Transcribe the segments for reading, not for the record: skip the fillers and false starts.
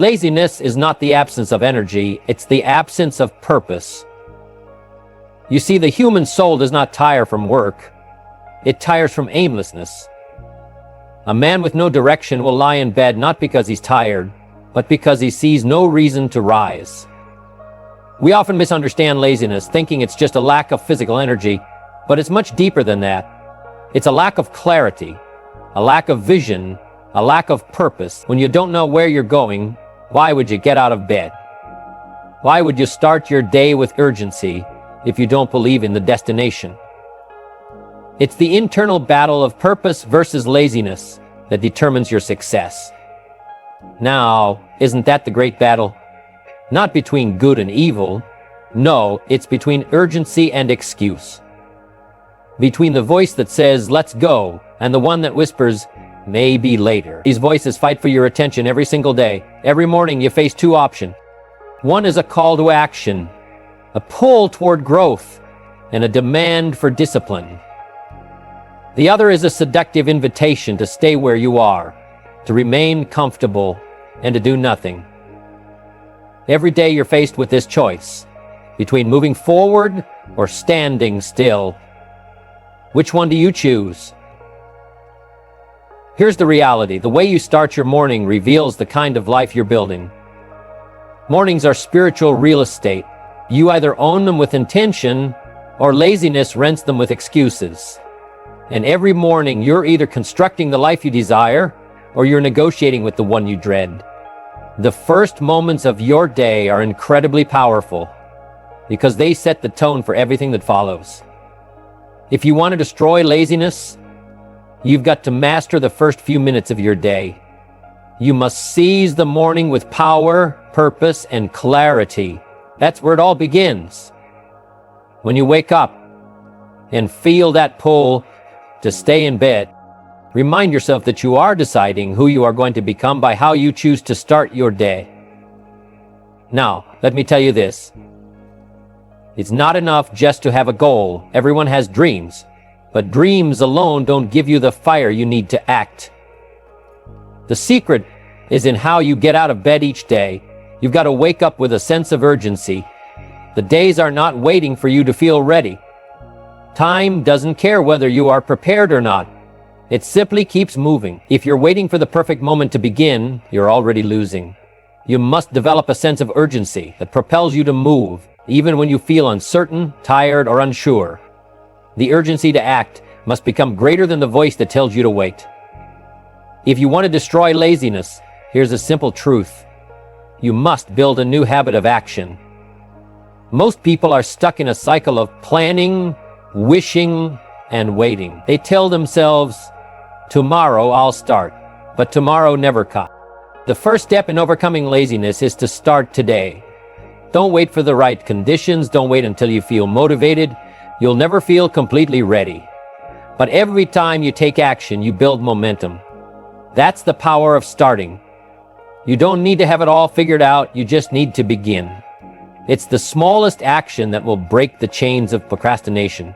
Laziness is not the absence of energy, it's the absence of purpose. You see, the human soul does not tire from work. It tires from aimlessness. A man with no direction will lie in bed not because he's tired, but because he sees no reason to rise. We often misunderstand laziness, thinking it's just a lack of physical energy, but it's much deeper than that. It's a lack of clarity, a lack of vision, a lack of purpose. When you don't know where you're going, why would you get out of bed? Why would you start your day with urgency if you don't believe in the destination? It's the internal battle of purpose versus laziness that determines your success. Now, isn't that the great battle? Not between good and evil. No, it's between urgency and excuse. Between the voice that says, let's go, and the one that whispers, maybe later. These voices fight for your attention every single day. Every morning you face two options. One is a call to action, a pull toward growth, and a demand for discipline. The other is a seductive invitation to stay where you are, to remain comfortable, and to do nothing. Every day you're faced with this choice, between moving forward or standing still. Which one do you choose? Here's the reality. The way you start your morning reveals the kind of life you're building. Mornings are spiritual real estate. You either own them with intention, or laziness rents them with excuses. And every morning, you're either constructing the life you desire, or you're negotiating with the one you dread. The first moments of your day are incredibly powerful, because they set the tone for everything that follows. If you want to destroy laziness, you've got to master the first few minutes of your day. You must seize the morning with power, purpose, and clarity. That's where it all begins. When you wake up and feel that pull to stay in bed, remind yourself that you are deciding who you are going to become by how you choose to start your day. Now, let me tell you this. It's not enough just to have a goal. Everyone has dreams. But dreams alone don't give you the fire you need to act. The secret is in how you get out of bed each day. You've got to wake up with a sense of urgency. The days are not waiting for you to feel ready. Time doesn't care whether you are prepared or not. It simply keeps moving. If you're waiting for the perfect moment to begin, you're already losing. You must develop a sense of urgency that propels you to move, even when you feel uncertain, tired, or unsure. The urgency to act must become greater than the voice that tells you to wait. If you want to destroy laziness, here's a simple truth. You must build a new habit of action. Most people are stuck in a cycle of planning, wishing, and waiting. They tell themselves, tomorrow I'll start, but tomorrow never comes. The first step in overcoming laziness is to start today. Don't wait for the right conditions. Don't wait until you feel motivated. You'll never feel completely ready. But every time you take action, you build momentum. That's the power of starting. You don't need to have it all figured out. You just need to begin. It's the smallest action that will break the chains of procrastination.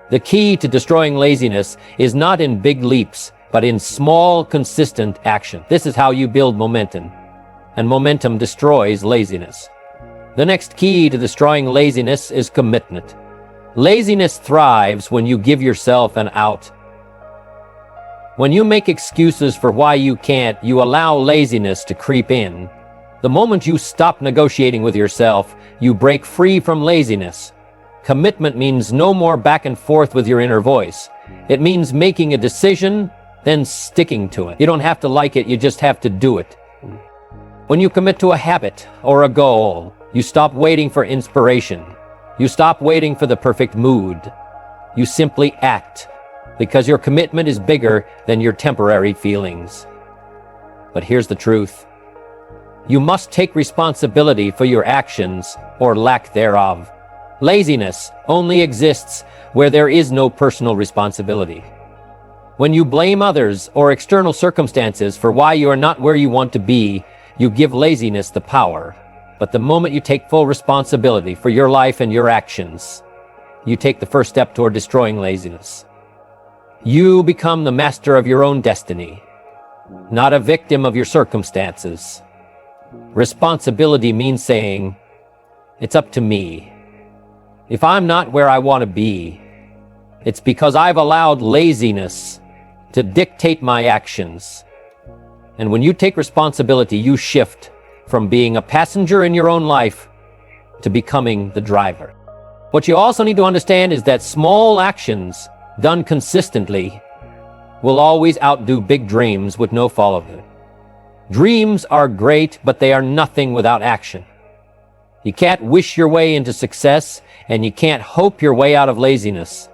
The key to destroying laziness is not in big leaps, but in small, consistent action. This is how you build momentum. And momentum destroys laziness. The next key to destroying laziness is commitment. Laziness thrives when you give yourself an out. When you make excuses for why you can't, you allow laziness to creep in. The moment you stop negotiating with yourself, you break free from laziness. Commitment means no more back and forth with your inner voice. It means making a decision, then sticking to it. You don't have to like it, you just have to do it. When you commit to a habit or a goal, you stop waiting for inspiration. You stop waiting for the perfect mood. You simply act, because your commitment is bigger than your temporary feelings. But here's the truth. You must take responsibility for your actions or lack thereof. Laziness only exists where there is no personal responsibility. When you blame others or external circumstances for why you are not where you want to be, you give laziness the power. But the moment you take full responsibility for your life and your actions, you take the first step toward destroying laziness. You become the master of your own destiny, not a victim of your circumstances. Responsibility means saying, it's up to me. If I'm not where I want to be, it's because I've allowed laziness to dictate my actions. And when you take responsibility, you shift from being a passenger in your own life to becoming the driver. What you also need to understand is that small actions done consistently will always outdo big dreams with no follow-through. Dreams are great, but they are nothing without action. You can't wish your way into success, and you can't hope your way out of laziness.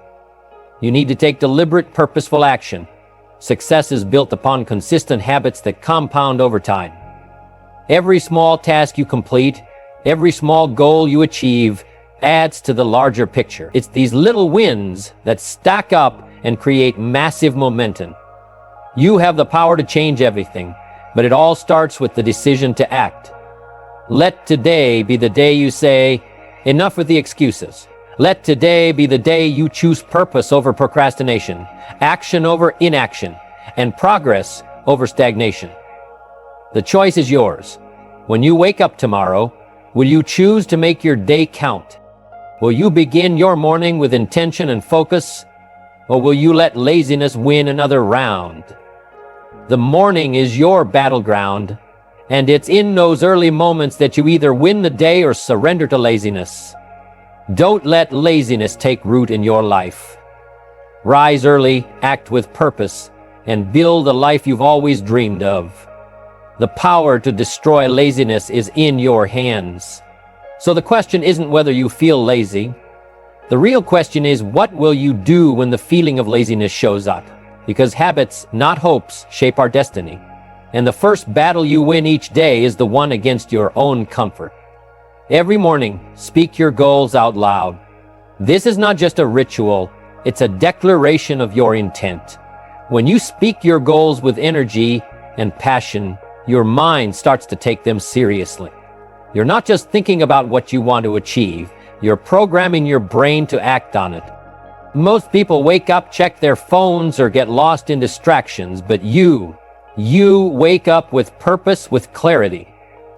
You need to take deliberate, purposeful action. Success is built upon consistent habits that compound over time. Every small task you complete, every small goal you achieve, adds to the larger picture. It's these little wins that stack up and create massive momentum. You have the power to change everything, but it all starts with the decision to act. Let today be the day you say, enough with the excuses. Let today be the day you choose purpose over procrastination, action over inaction, and progress over stagnation. The choice is yours. When you wake up tomorrow, will you choose to make your day count? Will you begin your morning with intention and focus, or will you let laziness win another round? The morning is your battleground, and it's in those early moments that you either win the day or surrender to laziness. Don't let laziness take root in your life. Rise early, act with purpose, and build the life you've always dreamed of. The power to destroy laziness is in your hands. So the question isn't whether you feel lazy. The real question is, what will you do when the feeling of laziness shows up? Because habits, not hopes, shape our destiny. And the first battle you win each day is the one against your own comfort. Every morning, speak your goals out loud. This is not just a ritual, it's a declaration of your intent. When you speak your goals with energy and passion, your mind starts to take them seriously. You're not just thinking about what you want to achieve, you're programming your brain to act on it. Most people wake up, check their phones, or get lost in distractions, but you wake up with purpose, with clarity.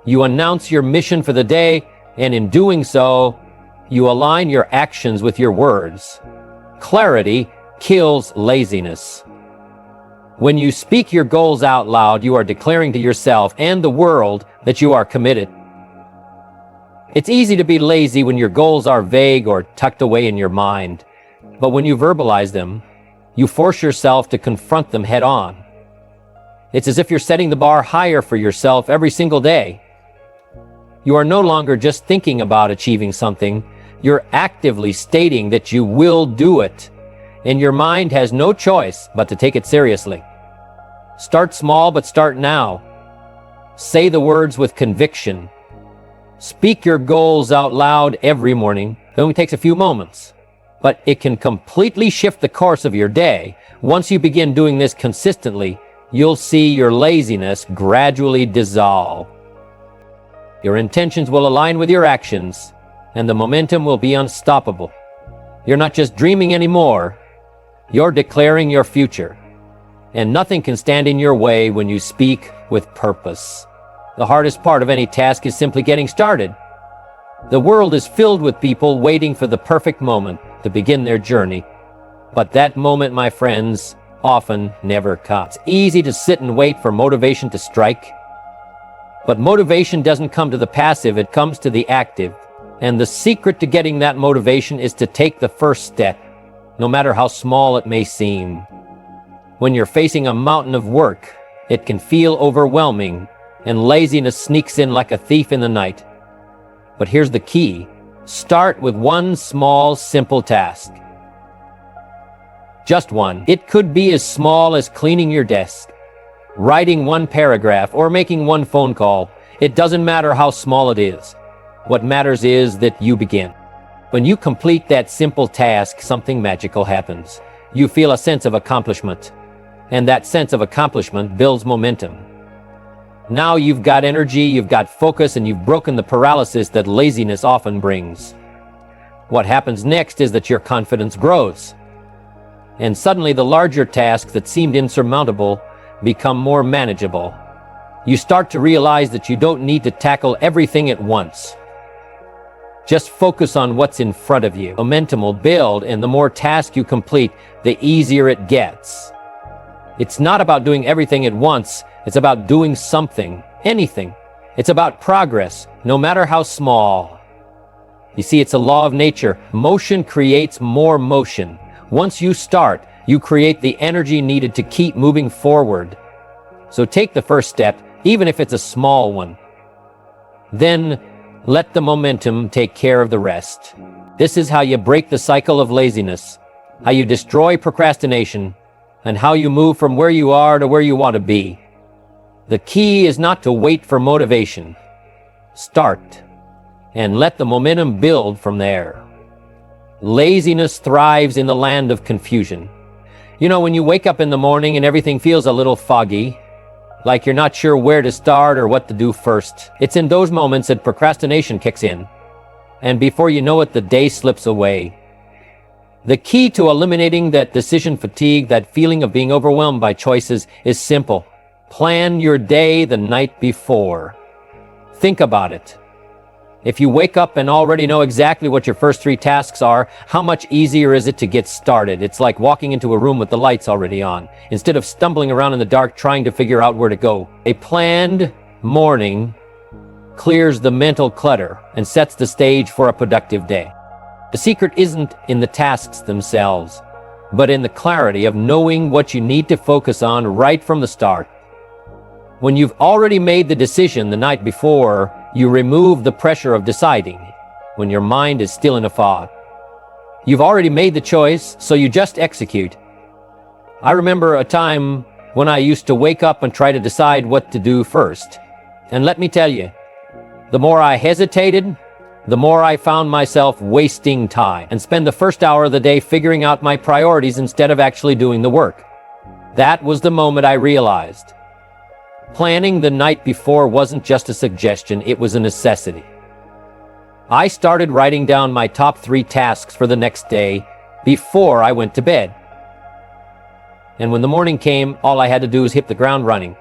You announce your mission for the day, and in doing so, you align your actions with your words. Clarity kills laziness. When you speak your goals out loud, you are declaring to yourself and the world that you are committed. It's easy to be lazy when your goals are vague or tucked away in your mind. But when you verbalize them, you force yourself to confront them head on. It's as if you're setting the bar higher for yourself every single day. You are no longer just thinking about achieving something, you're actively stating that you will do it, and your mind has no choice but to take it seriously. Start small, but start now. Say the words with conviction. Speak your goals out loud every morning. It only takes a few moments, but it can completely shift the course of your day. Once you begin doing this consistently, you'll see your laziness gradually dissolve. Your intentions will align with your actions, and the momentum will be unstoppable. You're not just dreaming anymore, you're declaring your future. And nothing can stand in your way when you speak with purpose. The hardest part of any task is simply getting started. The world is filled with people waiting for the perfect moment to begin their journey. But that moment, my friends, often never comes. It's easy to sit and wait for motivation to strike. But motivation doesn't come to the passive, it comes to the active. And the secret to getting that motivation is to take the first step, no matter how small it may seem. When you're facing a mountain of work, it can feel overwhelming, and laziness sneaks in like a thief in the night. But here's the key. Start with one small, simple task. Just one. It could be as small as cleaning your desk, writing one paragraph, or making one phone call. It doesn't matter how small it is. What matters is that you begin. When you complete that simple task, something magical happens. You feel a sense of accomplishment, and that sense of accomplishment builds momentum. Now you've got energy, you've got focus, and you've broken the paralysis that laziness often brings. What happens next is that your confidence grows, and suddenly the larger tasks that seemed insurmountable become more manageable. You start to realize that you don't need to tackle everything at once. Just focus on what's in front of you. Momentum will build, and the more tasks you complete, the easier it gets. It's not about doing everything at once. It's about doing something, anything. It's about progress, no matter how small. You see, it's a law of nature. Motion creates more motion. Once you start, you create the energy needed to keep moving forward. So take the first step, even if it's a small one. Then let the momentum take care of the rest. This is how you break the cycle of laziness, how you destroy procrastination, and how you move from where you are to where you want to be. The key is not to wait for motivation. Start, and let the momentum build from there. Laziness thrives in the land of confusion. You know, when you wake up in the morning and everything feels a little foggy, like you're not sure where to start or what to do first, it's in those moments that procrastination kicks in. And before you know it, the day slips away. The key to eliminating that decision fatigue, that feeling of being overwhelmed by choices, is simple. Plan your day the night before. Think about it. If you wake up and already know exactly what your first 3 tasks are, how much easier is it to get started? It's like walking into a room with the lights already on, instead of stumbling around in the dark trying to figure out where to go. A planned morning clears the mental clutter and sets the stage for a productive day. The secret isn't in the tasks themselves, but in the clarity of knowing what you need to focus on right from the start. When you've already made the decision the night before, you remove the pressure of deciding when your mind is still in a fog. You've already made the choice, so you just execute. I remember a time when I used to wake up and try to decide what to do first. And let me tell you, the more I hesitated, the more I found myself wasting time and spend the first hour of the day figuring out my priorities instead of actually doing the work. That was the moment I realized planning the night before wasn't just a suggestion, it was a necessity. I started writing down my top 3 tasks for the next day before I went to bed. And when the morning came, all I had to do was hit the ground running.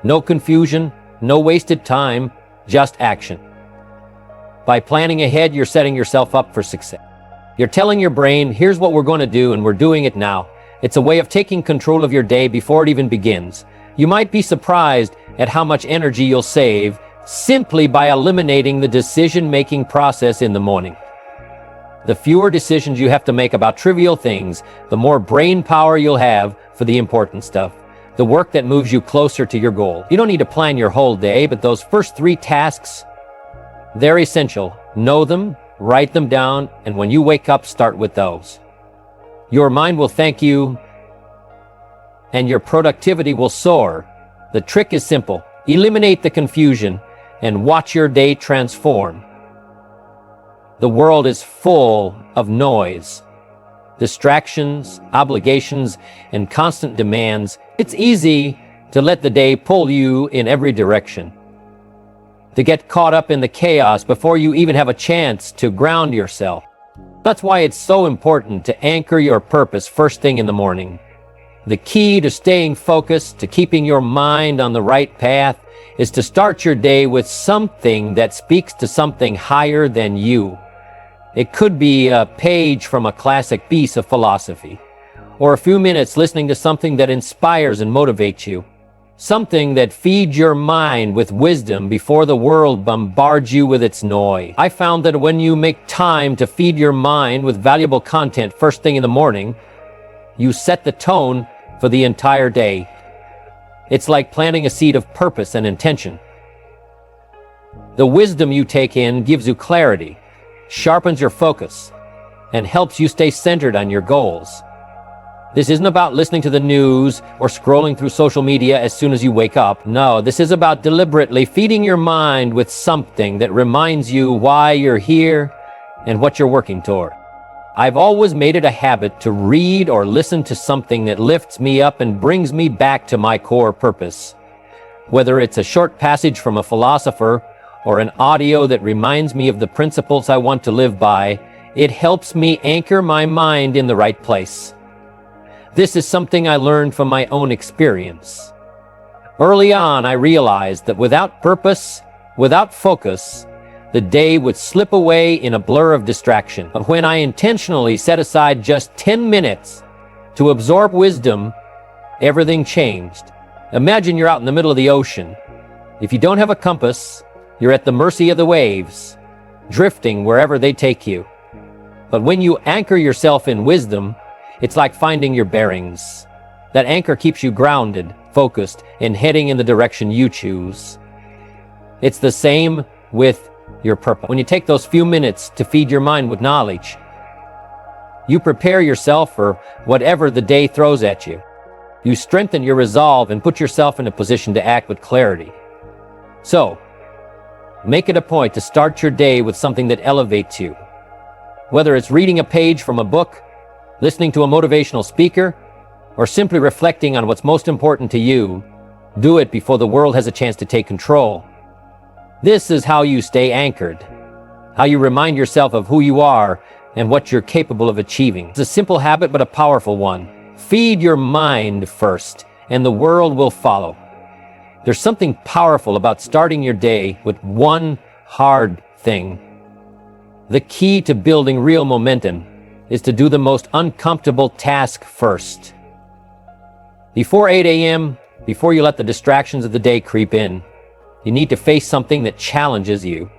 No confusion, no wasted time, just action. By planning ahead, you're setting yourself up for success. You're telling your brain, here's what we're going to do, and we're doing it now. It's a way of taking control of your day before it even begins. You might be surprised at how much energy you'll save simply by eliminating the decision-making process in the morning. The fewer decisions you have to make about trivial things, the more brain power you'll have for the important stuff, the work that moves you closer to your goal. You don't need to plan your whole day, but those first 3 tasks, they're essential. Know them, write them down, and when you wake up, start with those. Your mind will thank you, and your productivity will soar. The trick is simple. Eliminate the confusion and watch your day transform. The world is full of noise, distractions, obligations, and constant demands. It's easy to let the day pull you in every direction, to get caught up in the chaos before you even have a chance to ground yourself. That's why it's so important to anchor your purpose first thing in the morning. The key to staying focused, to keeping your mind on the right path, is to start your day with something that speaks to something higher than you. It could be a page from a classic piece of philosophy, or a few minutes listening to something that inspires and motivates you. Something that feeds your mind with wisdom before the world bombards you with its noise. I found that when you make time to feed your mind with valuable content first thing in the morning, you set the tone for the entire day. It's like planting a seed of purpose and intention. The wisdom you take in gives you clarity, sharpens your focus, and helps you stay centered on your goals. This isn't about listening to the news or scrolling through social media as soon as you wake up. No, this is about deliberately feeding your mind with something that reminds you why you're here and what you're working toward. I've always made it a habit to read or listen to something that lifts me up and brings me back to my core purpose. Whether it's a short passage from a philosopher or an audio that reminds me of the principles I want to live by, it helps me anchor my mind in the right place. This is something I learned from my own experience. Early on, I realized that without purpose, without focus, the day would slip away in a blur of distraction. But when I intentionally set aside just 10 minutes to absorb wisdom, everything changed. Imagine you're out in the middle of the ocean. If you don't have a compass, you're at the mercy of the waves, drifting wherever they take you. But when you anchor yourself in wisdom, it's like finding your bearings. That anchor keeps you grounded, focused, and heading in the direction you choose. It's the same with your purpose. When you take those few minutes to feed your mind with knowledge, you prepare yourself for whatever the day throws at you. You strengthen your resolve and put yourself in a position to act with clarity. So, make it a point to start your day with something that elevates you. Whether it's reading a page from a book, listening to a motivational speaker, or simply reflecting on what's most important to you, do it before the world has a chance to take control. This is how you stay anchored, how you remind yourself of who you are and what you're capable of achieving. It's a simple habit, but a powerful one. Feed your mind first, and the world will follow. There's something powerful about starting your day with one hard thing. The key to building real momentum is to do the most uncomfortable task first. Before 8 a.m., before you let the distractions of the day creep in, you need to face something that challenges you.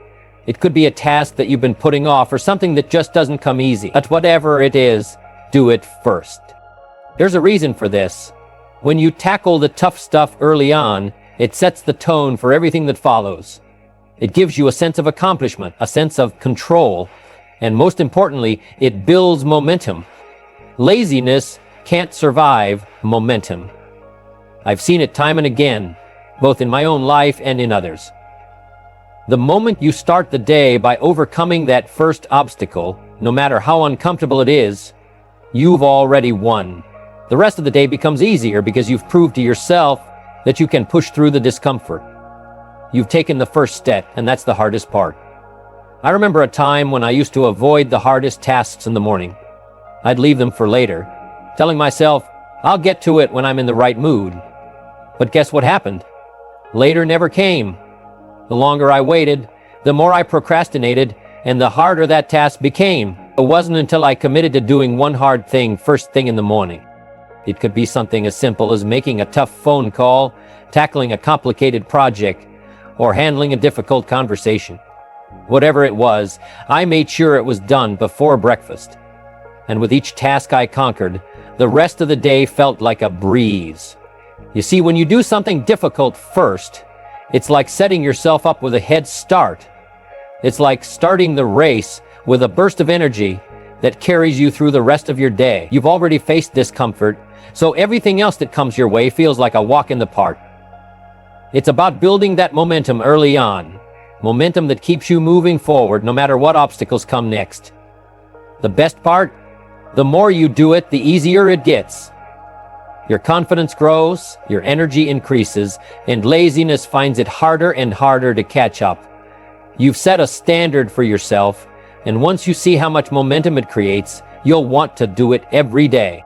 It could be a task that you've been putting off or something that just doesn't come easy. But whatever it is, do it first. There's a reason for this. When you tackle the tough stuff early on, it sets the tone for everything that follows. It gives you a sense of accomplishment, a sense of control, and most importantly, it builds momentum. Laziness can't survive momentum. I've seen it time and again, both in my own life and in others. The moment you start the day by overcoming that first obstacle, no matter how uncomfortable it is, you've already won. The rest of the day becomes easier because you've proved to yourself that you can push through the discomfort. You've taken the first step, and that's the hardest part. I remember a time when I used to avoid the hardest tasks in the morning. I'd leave them for later, telling myself, I'll get to it when I'm in the right mood. But guess what happened? Later never came. The longer I waited, the more I procrastinated, and the harder that task became. It wasn't until I committed to doing one hard thing first thing in the morning. It could be something as simple as making a tough phone call, tackling a complicated project, or handling a difficult conversation. Whatever it was, I made sure it was done before breakfast. And with each task I conquered, the rest of the day felt like a breeze. You see, when you do something difficult first, it's like setting yourself up with a head start. It's like starting the race with a burst of energy that carries you through the rest of your day. You've already faced discomfort, so everything else that comes your way feels like a walk in the park. It's about building that momentum early on, momentum that keeps you moving forward no matter what obstacles come next. The best part? The more you do it, the easier it gets. Your confidence grows, your energy increases, and laziness finds it harder and harder to catch up. You've set a standard for yourself, and once you see how much momentum it creates, you'll want to do it every day.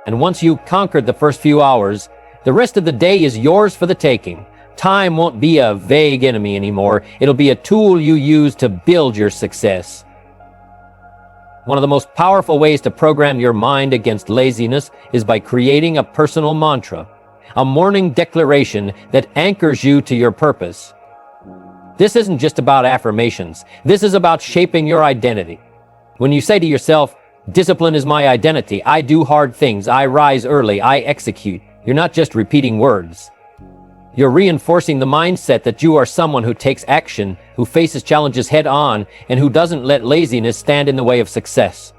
And once you've conquered the first few hours, the rest of the day is yours for the taking. Time won't be a vague enemy anymore. It'll be a tool you use to build your success. One of the most powerful ways to program your mind against laziness is by creating a personal mantra, a morning declaration that anchors you to your purpose. This isn't just about affirmations. This is about shaping your identity. When you say to yourself, discipline is my identity, I do hard things, I rise early, I execute, you're not just repeating words. You're reinforcing the mindset that you are someone who takes action, who faces challenges head on, and who doesn't let laziness stand in the way of success.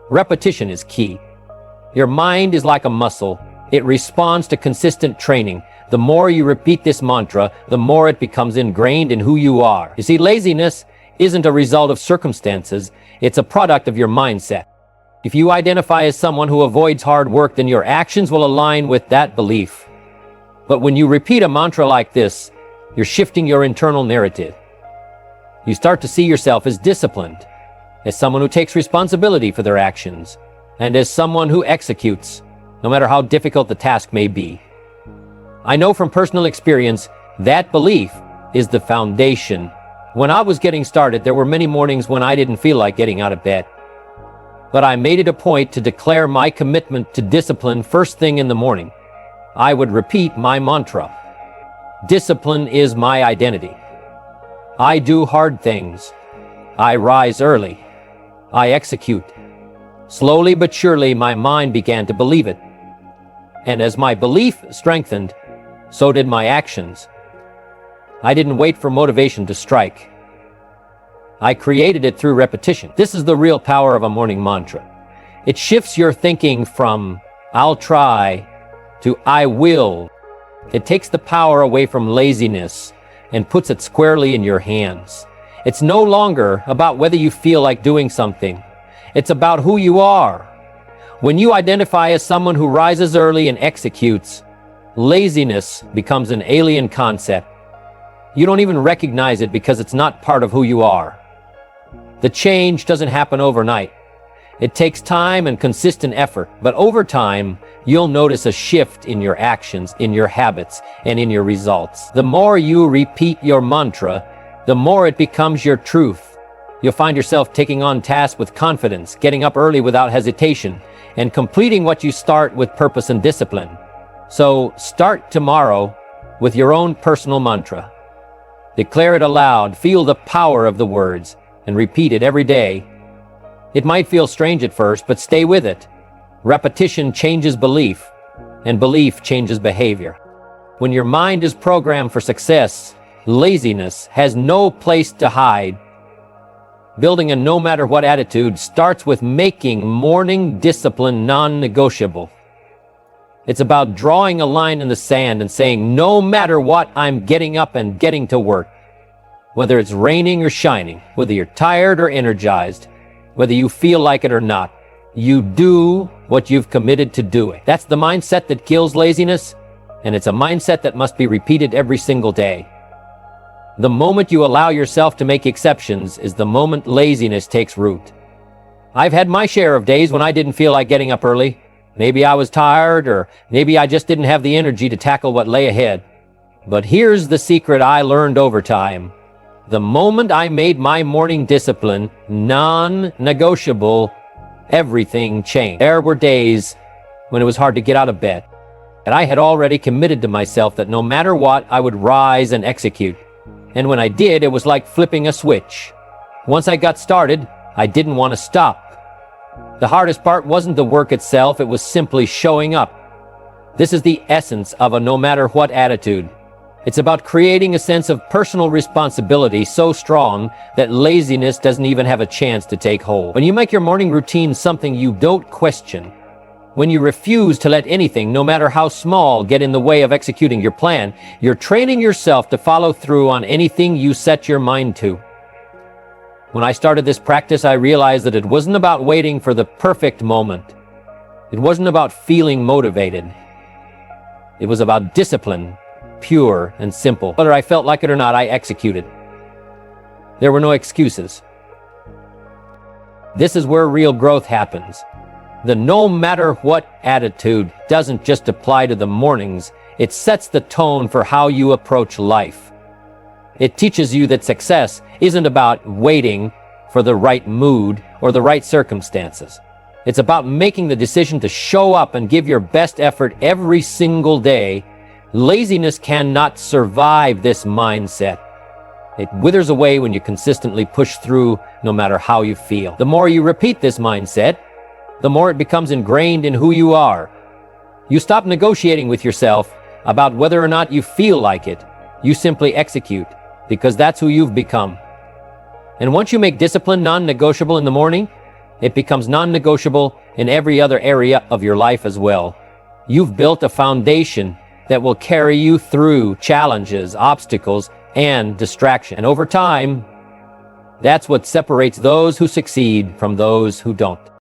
Repetition is key. Your mind is like a muscle. It responds to consistent training. The more you repeat this mantra, the more it becomes ingrained in who you are. You see, laziness isn't a result of circumstances. It's a product of your mindset. If you identify as someone who avoids hard work, then your actions will align with that belief. But when you repeat a mantra like this, you're shifting your internal narrative. You start to see yourself as disciplined, as someone who takes responsibility for their actions, and as someone who executes, no matter how difficult the task may be. I know from personal experience that belief is the foundation. When I was getting started, there were many mornings when I didn't feel like getting out of bed. But I made it a point to declare my commitment to discipline first thing in the morning. I would repeat my mantra. Discipline is my identity. I do hard things. I rise early. I execute. Slowly but surely, my mind began to believe it. And as my belief strengthened, so did my actions. I didn't wait for motivation to strike. I created it through repetition. This is the real power of a morning mantra. It shifts your thinking from "I'll try" to "I will." It takes the power away from laziness and puts it squarely in your hands. It's no longer about whether you feel like doing something. It's about who you are. When you identify as someone who rises early and executes, laziness becomes an alien concept. You don't even recognize it because it's not part of who you are. The change doesn't happen overnight. It takes time and consistent effort, but over time, you'll notice a shift in your actions, in your habits, and in your results. The more you repeat your mantra, the more it becomes your truth. You'll find yourself taking on tasks with confidence, getting up early without hesitation, and completing what you start with purpose and discipline. So start tomorrow with your own personal mantra. Declare it aloud, feel the power of the words, and repeat it every day. It might feel strange at first, but stay with it. Repetition changes belief, and belief changes behavior. When your mind is programmed for success, laziness has no place to hide. Building a no-matter-what attitude starts with making morning discipline non-negotiable. It's about drawing a line in the sand and saying, no matter what, I'm getting up and getting to work. Whether it's raining or shining, whether you're tired or energized, whether you feel like it or not, you do what you've committed to doing. That's the mindset that kills laziness, and it's a mindset that must be repeated every single day. The moment you allow yourself to make exceptions is the moment laziness takes root. I've had my share of days when I didn't feel like getting up early. Maybe I was tired, or maybe I just didn't have the energy to tackle what lay ahead. But here's the secret I learned over time. The moment I made my morning discipline non-negotiable, everything changed. There were days when it was hard to get out of bed, and I had already committed to myself that no matter what, I would rise and execute. And when I did, it was like flipping a switch. Once I got started, I didn't want to stop. The hardest part wasn't the work itself, it was simply showing up. This is the essence of a no-matter-what attitude. It's about creating a sense of personal responsibility so strong that laziness doesn't even have a chance to take hold. When you make your morning routine something you don't question, when you refuse to let anything, no matter how small, get in the way of executing your plan, you're training yourself to follow through on anything you set your mind to. When I started this practice, I realized that it wasn't about waiting for the perfect moment. It wasn't about feeling motivated. It was about discipline, pure and simple. Whether I felt like it or not, I executed. There were no excuses. This is where real growth happens. The no-matter-what attitude doesn't just apply to the mornings, it sets the tone for how you approach life. It teaches you that success isn't about waiting for the right mood or the right circumstances. It's about making the decision to show up and give your best effort every single day. Laziness cannot survive this mindset. It withers away when you consistently push through no matter how you feel. The more you repeat this mindset, the more it becomes ingrained in who you are. You stop negotiating with yourself about whether or not you feel like it. You simply execute, because that's who you've become. And once you make discipline non-negotiable in the morning, it becomes non-negotiable in every other area of your life as well. You've built a foundation that will carry you through challenges, obstacles, and distraction. And over time, that's what separates those who succeed from those who don't.